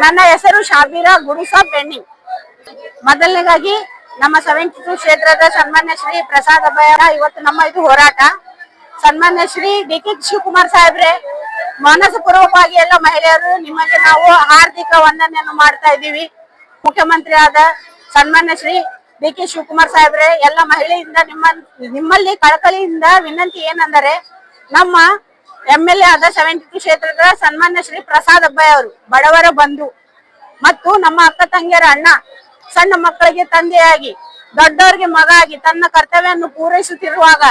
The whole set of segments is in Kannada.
ನನ್ನ ಹೆಸರು ಶಾಬೀರಾ ಗುಡುಸಾಬ್ ಬೆಣ್ಣಿ. ಮೊದಲನೇದಾಗಿ ನಮ್ಮ 72 ಕ್ಷೇತ್ರದ ಸನ್ಮಾನ್ಯ ಶ್ರೀ ಪ್ರಸಾದ್ ಅಬ್ಬಯ್ಯ ಇವತ್ತು ನಮ್ಮ ಇದು ಹೋರಾಟ. ಸನ್ಮಾನ್ಯ ಶ್ರೀ ಡಿ.ಕೆ. ಶಿವಕುಮಾರ್ ಸಾಹೇಬ್ರೆ, ಮನಸ್ಪೂರ್ವಕವಾಗಿ ಎಲ್ಲ ಮಹಿಳೆಯರು ನಿಮಗೆ ನಾವು ಹಾರ್ದಿಕ ವಂದನೆಯನ್ನು ಮಾಡ್ತಾ ಇದ್ದೀವಿ. ಮುಖ್ಯಮಂತ್ರಿ ಆದ ಸನ್ಮಾನ್ಯ ಶ್ರೀ ಡಿ.ಕೆ. ಶಿವಕುಮಾರ್ ಸಾಹೇಬ್ರೆ, ಎಲ್ಲ ಮಹಿಳೆಯಿಂದ ನಿಮ್ಮಲ್ಲಿ ಕಳಕಳಿಯಿಂದ ವಿನಂತಿ ಏನಂದರೆ, ನಮ್ಮ MLA ಆದ 72 ಕ್ಷೇತ್ರದ ಸನ್ಮಾನ್ಯ ಶ್ರೀ ಪ್ರಸಾದ್ ಅಬ್ಬಯ್ಯ ಅವರು ಬಡವರ ಬಂಧು ಮತ್ತು ನಮ್ಮ ಅಕ್ಕ ತಂಗಿಯರ ಅಣ್ಣ, ಸಣ್ಣ ಮಕ್ಕಳಿಗೆ ತಂದೆಯಾಗಿ ದೊಡ್ಡವರಿಗೆ ಮಗ ಆಗಿ ತನ್ನ ಕರ್ತವ್ಯವನ್ನು ಪೂರೈಸುತ್ತಿರುವಾಗ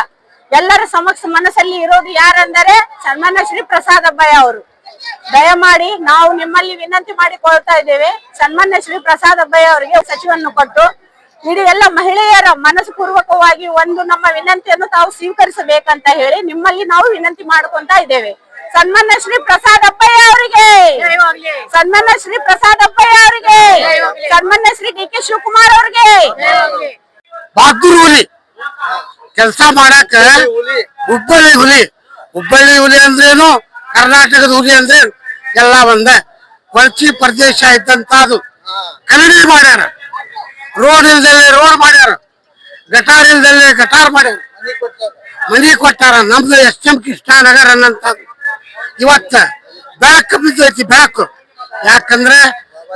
ಎಲ್ಲರ ಸಮಕ್ಷ ಮನಸ್ಸಲ್ಲಿ ಇರೋದು ಯಾರೆಂದರೆ ಸನ್ಮಾನ್ಯ ಶ್ರೀ ಪ್ರಸಾದ್ ಅಬ್ಬಯ್ಯ ಅವರು. ದಯಮಾಡಿ ನಾವು ನಿಮ್ಮಲ್ಲಿ ವಿನಂತಿ ಮಾಡಿಕೊಳ್ತಾ ಇದ್ದೇವೆ, ಸನ್ಮಾನ್ಯ ಶ್ರೀ ಪ್ರಸಾದ್ ಅಬ್ಬಯ್ಯ ಅವರಿಗೆ ಸಚಿವವನ್ನು ಕೊಟ್ಟು ಇಡೀ ಎಲ್ಲ ಮಹಿಳೆಯರ ಮನಸ್ಪೂರ್ವಕವಾಗಿ ಒಂದು ನಮ್ಮ ವಿನಂತಿಯನ್ನು ತಾವು ಸ್ವೀಕರಿಸಬೇಕಂತ ಹೇಳಿ ನಿಮ್ಮಲ್ಲಿ ನಾವು ವಿನಂತಿ ಮಾಡ್ಕೊಂತ ಇದ್ದೇವೆ. ಸನ್ಮಾನ್ಯ ಶ್ರೀ ಪ್ರಸಾದ್ ಅಬ್ಬಯ್ಯ ಅವರಿಗೆ, ಸನ್ಮಾನ್ಯ ಶ್ರೀ ಪ್ರಸಾದ್ ಅಬ್ಬಯ್ಯ ಅವರಿಗೆ, ಸನ್ಮಾನ್ಯ ಶ್ರೀ ಡಿ.ಕೆ. ಶಿವಕುಮಾರ್ ಅವರಿಗೆ. ಬಹದ್ದೂರ್ ಹುಲಿ ಕೆಲಸ ಮಾಡಾಕ ಹುಬ್ಬಳ್ಳಿ ಹುಲಿ. ಹುಬ್ಬಳ್ಳಿ ಹುಲಿ ಅಂದ್ರೇನು, ಕರ್ನಾಟಕದ ಹುಲಿ ಅಂದ್ರೆ ಎಲ್ಲ ಒಂದ. ಕೊಳಚಿ ಪ್ರದೇಶ ಇದ್ದಂತದು ಕನ್ನಡಿ ಮಾಡ್ಯಾರ, ರೋಡ್ ಇಲ್ದಲ್ಲೇ ರೋಡ್ ಮಾಡ್ಯಾರ, ಗಟಾರ್ ಇಲ್ದಲ್ಲೇ ಗಟಾರ್ ಮಾಡ್ಯಾರ, ಮನಿ ಕೊಟ್ಟಾರ. ನಮ್ದು SM ಕೃಷ್ಣನಗರ ಅನ್ನಂತದ್ದು ಇವತ್ತ ಬ್ಯಾಕ್ ಬಿದ್ದೈತಿ. ಬ್ಯಾಕ್ ಯಾಕಂದ್ರೆ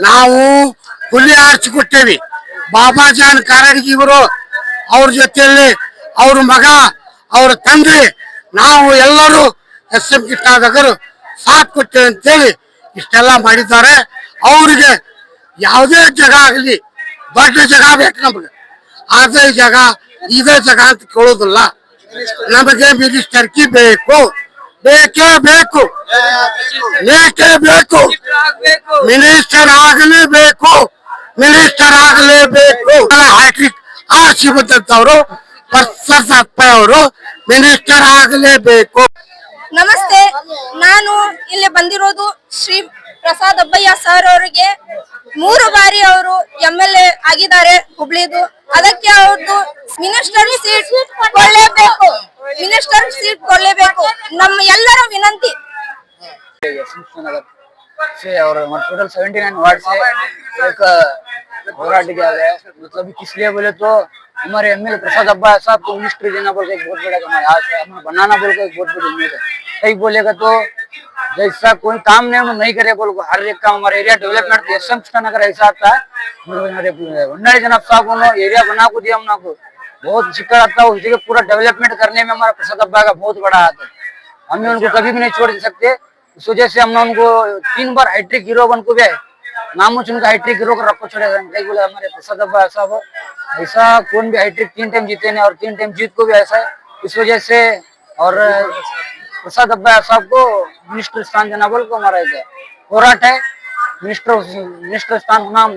ನಾವು ಹುಲಿ ಆರ್ಚಿ ಕೊಟ್ಟೇವಿ. ಬಾಬಾ ಜಾನ್ ಕಾರಡ್ಗಿ ಇವರು, ಅವ್ರ ಜೊತೆಯಲ್ಲಿ ಅವ್ರ ಮಗ, ಅವ್ರ ತಂದೆ, ನಾವು ಎಲ್ಲರೂ SM ಕೃಷ್ಣನಗರ ಸಾಥ್ ಕೊಟ್ಟೇವೆ ಅಂತೇಳಿ ಇಷ್ಟೆಲ್ಲ ಮಾಡಿದ್ದಾರೆ. ಅವ್ರಿಗೆ ಯಾವುದೇ ಜಾಗ ಆಗಲಿ, ದೊಡ್ಡ ಜಾಗ ಬೇಕು ನಮ್ಗೆ, ಅದೇ ಜಾಗ ಇದೇ ಜಾಗ ಅಂತ ಕೇಳೋದಿಲ್ಲ. ನಮಗೆ ಮಿನಿಸ್ಟರ್ಕಿ ಬೇಕು, ಬೇಕೇ ಬೇಕು, ಬೇಕೇ ಬೇಕು, ಮಿನಿಸ್ಟರ್ ಆಗಲೇಬೇಕು, ಮಿನಿಸ್ಟರ್ ಆಗಲೇಬೇಕು. ಹ್ಯಾಟ್ರಿಕ್ ಆರ್ಸಿ ಬಂದಂತವ್ರು ಪ್ರಸಾದ್ ಅಬ್ಬಯ್ಯ ಅವರು ಮಿನಿಸ್ಟರ್ ಆಗಲೇಬೇಕು. ನಮಸ್ತೆ, ನಾನು ಇಲ್ಲಿ ಬಂದಿರೋದು ಶ್ರೀ ಪ್ರಸಾದ್ ಅಬ್ಬಯ್ಯ ಸರ್ ಅವರಿಗೆ 3 ಬಾರಿ ಅವರು MLA ಆಗಿದ್ದಾರೆ ಹುಬ್ಳಿದು. ಅದಕ್ಕೆ ಅವ್ರದ್ದು ಮಿನಿಸ್ಟರ್ ಸೀಟ್ ಕೊಳ್ಳೇಬೇಕು, ಮಿನಿಸ್ಟರ್ ಸೀಟ್ ಕೊಳ್ಳೇಬೇಕು, ನಮ್ಮ ಎಲ್ಲರ विनंती। और टोटल 79 वार्ड से एक होराट किया गया। मतलब किस लिए बोले तो हमारे MLA प्रसाद अब्बाया साहब को मिनिस्ट्री देना बोल के एक बहुत बड़ा हमारे हाथ है, हमें बनाना बोल के एक बहुत बड़ी उम्मीद है। सही बोलेगा तो जैसा कोई काम नहीं करे बोल हर एक काम हमारे एरिया डेवलपमेंट SM कृष्णनगर ऐसा आता है। उन्नड़ी जनाब साहब को एरिया बना को दिया हमको बहुत शिक्का आता है, उसी पूरा डेवलपमेंट करने में हमारा प्रसाद अब्बाया का बहुत बड़ा हाथ है। हमें उनको कभी भी नहीं छोड़ सकते। इस वजह से हमने उनको 3 बार हैट्रिक हीरो बन को भी है नाम उनका हैट्रिक हीरो को रखो छोड़ेगा। बोले हमारे प्रसाद अब्बाया साहब ऐसा कौन भी हैट्रिक 3 टाइम जीते नहीं और 3 टाइम जीत को भी ऐसा है। इस वजह से और प्रसाद अब्बाया साहब को मिनिस्टर स्थान देना बोल को हमारा होराट है। मिनिस्टर स्थान होना हम